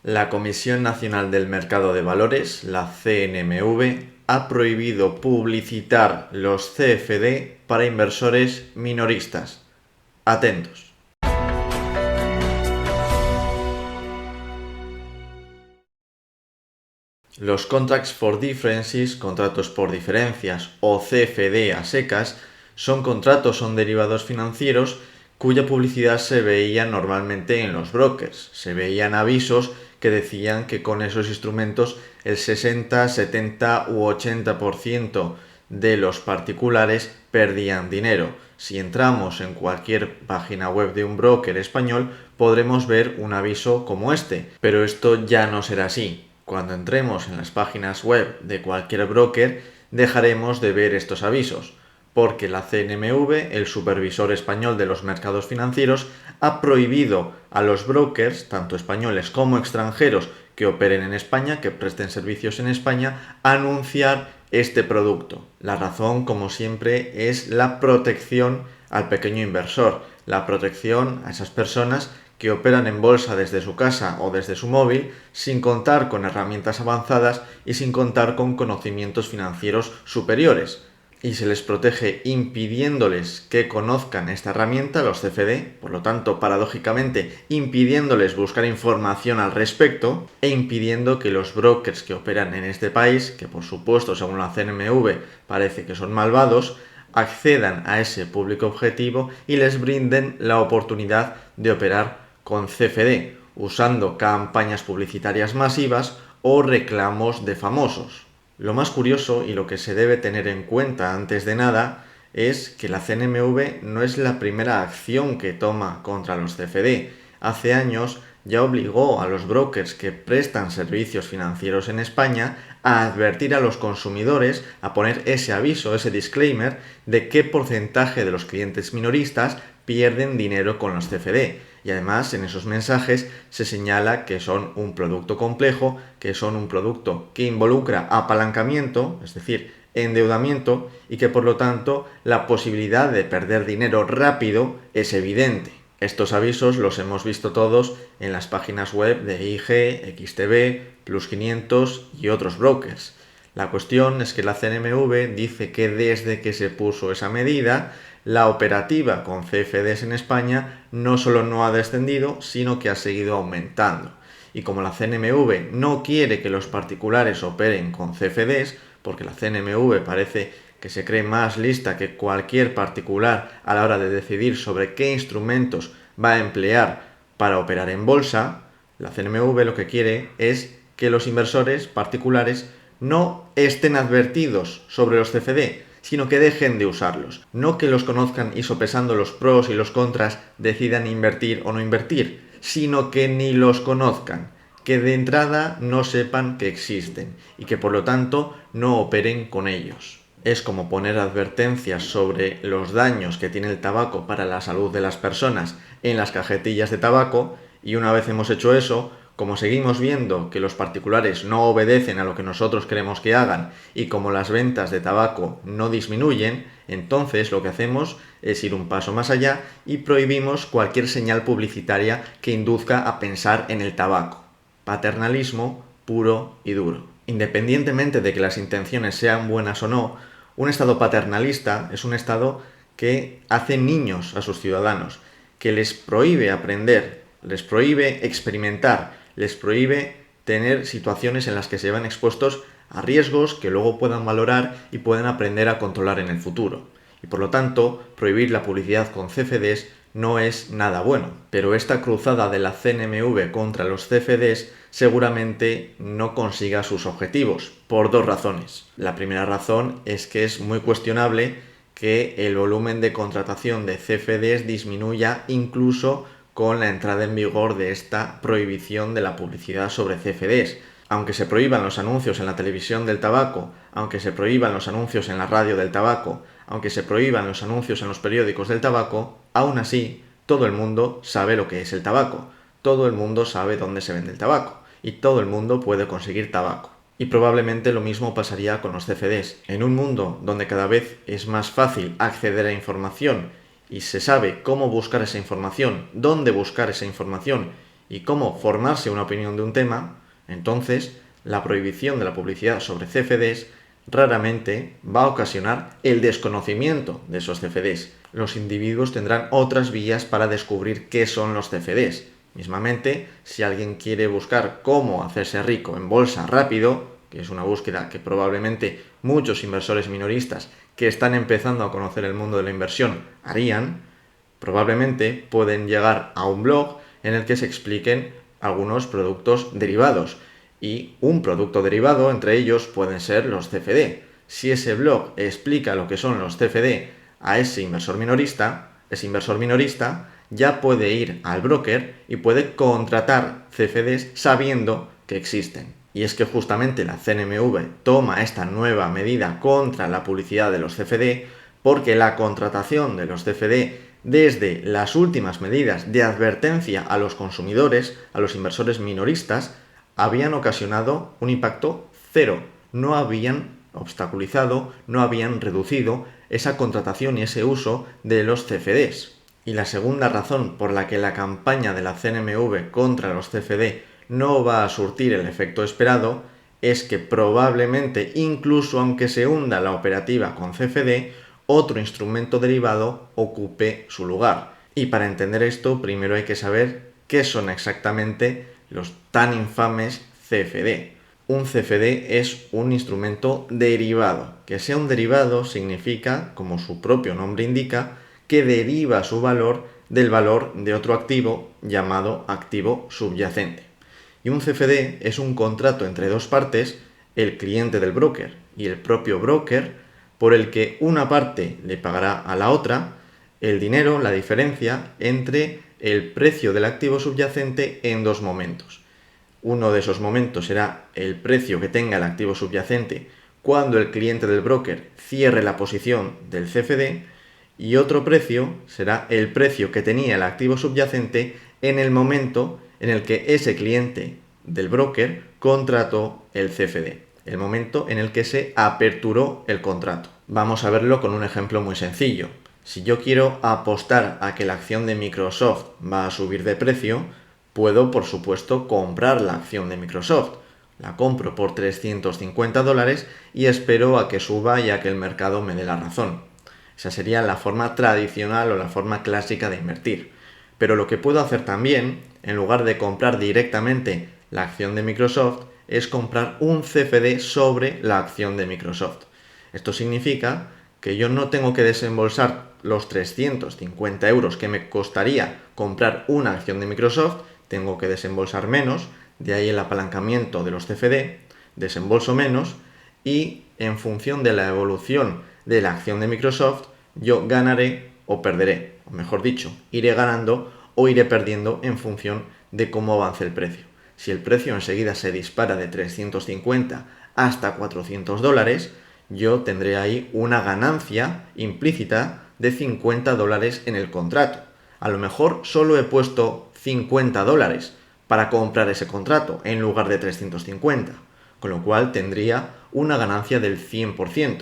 La Comisión Nacional del Mercado de Valores, la CNMV, ha prohibido publicitar los CFD para inversores minoristas. Atentos. Los Contracts for Differences, contratos por diferencias o CFD a secas, son derivados financieros cuya publicidad se veía normalmente en los brokers. Se veían avisos que decían que con esos instrumentos el 60, 70 u 80% de los particulares perdían dinero. Si entramos en cualquier página web de un broker español podremos ver un aviso como este, pero esto ya no será así. Cuando entremos en las páginas web de cualquier broker dejaremos de ver estos avisos, porque la CNMV, el supervisor español de los mercados financieros, ha prohibido a los brokers, tanto españoles como extranjeros, que operen en España, que presten servicios en España, anunciar este producto. La razón, como siempre, es la protección al pequeño inversor, la protección a esas personas que operan en bolsa desde su casa o desde su móvil sin contar con herramientas avanzadas y sin contar con conocimientos financieros superiores. Y se les protege impidiéndoles que conozcan esta herramienta, los CFD, por lo tanto, paradójicamente, impidiéndoles buscar información al respecto e impidiendo que los brokers que operan en este país, que por supuesto, según la CNMV, parece que son malvados, accedan a ese público objetivo y les brinden la oportunidad de operar con CFD, usando campañas publicitarias masivas o reclamos de famosos. Lo más curioso y lo que se debe tener en cuenta antes de nada es que la CNMV no es la primera acción que toma contra los CFD. Hace años ya obligó a los brokers que prestan servicios financieros en España a advertir a los consumidores, a poner ese aviso, ese disclaimer, de qué porcentaje de los clientes minoristas pierden dinero con los CFD. Y además en esos mensajes se señala que son un producto complejo, que son un producto que involucra apalancamiento, es decir, endeudamiento, y que por lo tanto la posibilidad de perder dinero rápido es evidente. Estos avisos los hemos visto todos en las páginas web de IG, XTB, Plus 500 y otros brokers. La cuestión es que la CNMV dice que desde que se puso esa medida, la operativa con CFDs en España no solo no ha descendido, sino que ha seguido aumentando. Y como la CNMV no quiere que los particulares operen con CFDs, porque la CNMV parece que se cree más lista que cualquier particular a la hora de decidir sobre qué instrumentos va a emplear para operar en bolsa, la CNMV lo que quiere es que los inversores particulares no estén advertidos sobre los CFD, sino que dejen de usarlos. No que los conozcan y sopesando los pros y los contras decidan invertir o no invertir, sino que ni los conozcan, que de entrada no sepan que existen y que por lo tanto no operen con ellos. Es como poner advertencias sobre los daños que tiene el tabaco para la salud de las personas en las cajetillas de tabaco, y una vez hemos hecho eso, como seguimos viendo que los particulares no obedecen a lo que nosotros queremos que hagan y como las ventas de tabaco no disminuyen, entonces lo que hacemos es ir un paso más allá y prohibimos cualquier señal publicitaria que induzca a pensar en el tabaco. Paternalismo puro y duro. Independientemente de que las intenciones sean buenas o no, un Estado paternalista es un Estado que hace niños a sus ciudadanos, que les prohíbe aprender, les prohíbe experimentar, les prohíbe tener situaciones en las que se van expuestos a riesgos que luego puedan valorar y puedan aprender a controlar en el futuro. Y por lo tanto, prohibir la publicidad con CFDs no es nada bueno. Pero esta cruzada de la CNMV contra los CFDs seguramente no consiga sus objetivos, por dos razones. La primera razón es que es muy cuestionable que el volumen de contratación de CFDs disminuya incluso con la entrada en vigor de esta prohibición de la publicidad sobre CFDs. Aunque se prohíban los anuncios en la televisión del tabaco, aunque se prohíban los anuncios en la radio del tabaco, aunque se prohíban los anuncios en los periódicos del tabaco, aún así todo el mundo sabe lo que es el tabaco, todo el mundo sabe dónde se vende el tabaco y todo el mundo puede conseguir tabaco. Y probablemente lo mismo pasaría con los CFDs. En un mundo donde cada vez es más fácil acceder a información y se sabe cómo buscar esa información, dónde buscar esa información y cómo formarse una opinión de un tema, entonces la prohibición de la publicidad sobre CFDs raramente va a ocasionar el desconocimiento de esos CFDs. Los individuos tendrán otras vías para descubrir qué son los CFDs. Mismamente, si alguien quiere buscar cómo hacerse rico en bolsa rápido, que es una búsqueda que probablemente muchos inversores minoristas que están empezando a conocer el mundo de la inversión harían, probablemente pueden llegar a un blog en el que se expliquen algunos productos derivados. Y un producto derivado entre ellos pueden ser los CFD. Si ese blog explica lo que son los CFD a ese inversor minorista ya puede ir al broker y puede contratar CFDs sabiendo que existen. Y es que justamente la CNMV toma esta nueva medida contra la publicidad de los CFD porque la contratación de los CFD desde las últimas medidas de advertencia a los consumidores, a los inversores minoristas, habían ocasionado un impacto cero. No habían obstaculizado, no habían reducido esa contratación y ese uso de los CFDs. Y la segunda razón por la que la campaña de la CNMV contra los CFD no va a surtir el efecto esperado es que probablemente, incluso aunque se hunda la operativa con CFD, otro instrumento derivado ocupe su lugar. Y para entender esto, primero hay que saber qué son exactamente los tan infames CFD. Un CFD es un instrumento derivado. Que sea un derivado significa, como su propio nombre indica, que deriva su valor del valor de otro activo llamado activo subyacente. Y un CFD es un contrato entre dos partes, el cliente del broker y el propio broker, por el que una parte le pagará a la otra el dinero, la diferencia entre el precio del activo subyacente en dos momentos. Uno de esos momentos será el precio que tenga el activo subyacente cuando el cliente del broker cierre la posición del CFD, y otro precio será el precio que tenía el activo subyacente en el momento en el que ese cliente del broker contrató el CFD, el momento en el que se aperturó el contrato. Vamos a verlo con un ejemplo muy sencillo. Si yo quiero apostar a que la acción de Microsoft va a subir de precio, puedo, por supuesto, comprar la acción de Microsoft. La compro por $350 y espero a que suba y a que el mercado me dé la razón. Esa sería la forma tradicional o la forma clásica de invertir. Pero lo que puedo hacer también, en lugar de comprar directamente la acción de Microsoft, es comprar un CFD sobre la acción de Microsoft. Esto significa que yo no tengo que desembolsar los 350 euros que me costaría comprar una acción de Microsoft, tengo que desembolsar menos, de ahí el apalancamiento de los CFD, desembolso menos y en función de la evolución de la acción de Microsoft, yo ganaré o perderé, o mejor dicho, iré ganando o iré perdiendo en función de cómo avance el precio. Si el precio enseguida se dispara de 350 hasta $400, yo tendré ahí una ganancia implícita de $50 en el contrato. A lo mejor solo he puesto $50 para comprar ese contrato en lugar de 350, con lo cual tendría una ganancia del 100%.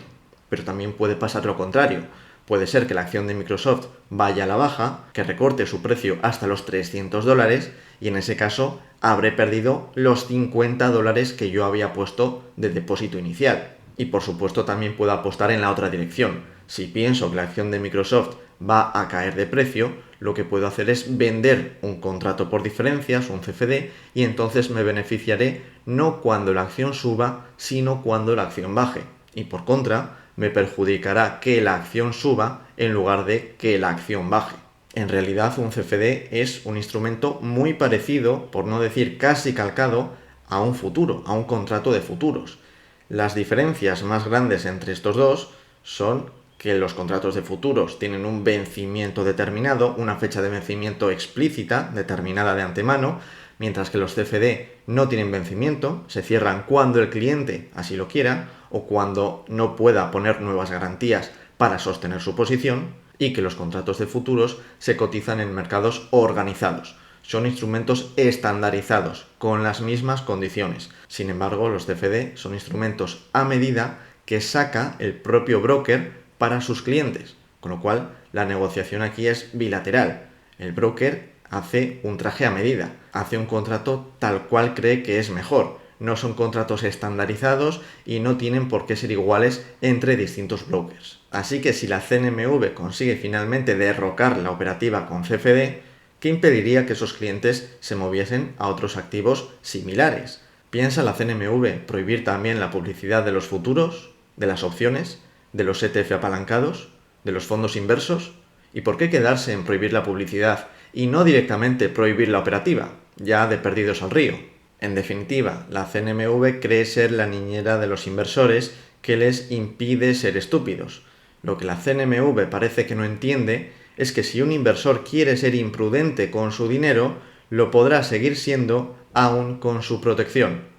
Pero también puede pasar lo contrario. Puede ser que la acción de Microsoft vaya a la baja, que recorte su precio hasta los $300 y en ese caso habré perdido los $50 que yo había puesto de depósito inicial. Y por supuesto también puedo apostar en la otra dirección. Si pienso que la acción de Microsoft va a caer de precio, lo que puedo hacer es vender un contrato por diferencias, un CFD, y entonces me beneficiaré no cuando la acción suba, sino cuando la acción baje. Y por contra, me perjudicará que la acción suba en lugar de que la acción baje. En realidad, un CFD es un instrumento muy parecido, por no decir casi calcado, a un futuro, a un contrato de futuros. Las diferencias más grandes entre estos dos son que los contratos de futuros tienen un vencimiento determinado, una fecha de vencimiento explícita, determinada de antemano, mientras que los CFD no tienen vencimiento, se cierran cuando el cliente así lo quiera o cuando no pueda poner nuevas garantías para sostener su posición, y que los contratos de futuros se cotizan en mercados organizados. Son instrumentos estandarizados, con las mismas condiciones. Sin embargo, los CFD son instrumentos a medida que saca el propio broker para sus clientes, con lo cual la negociación aquí es bilateral. El broker hace un traje a medida, hace un contrato tal cual cree que es mejor. No son contratos estandarizados y no tienen por qué ser iguales entre distintos brokers. Así que si la CNMV consigue finalmente derrocar la operativa con CFD, ¿qué impediría que esos clientes se moviesen a otros activos similares? ¿Piensa la CNMV prohibir también la publicidad de los futuros, de las opciones, de los ETF apalancados, de los fondos inversos? ¿Y por qué quedarse en prohibir la publicidad y no directamente prohibir la operativa, ya de perdidos al río? En definitiva, la CNMV cree ser la niñera de los inversores que les impide ser estúpidos. Lo que la CNMV parece que no entiende es que si un inversor quiere ser imprudente con su dinero, lo podrá seguir siendo aún con su protección.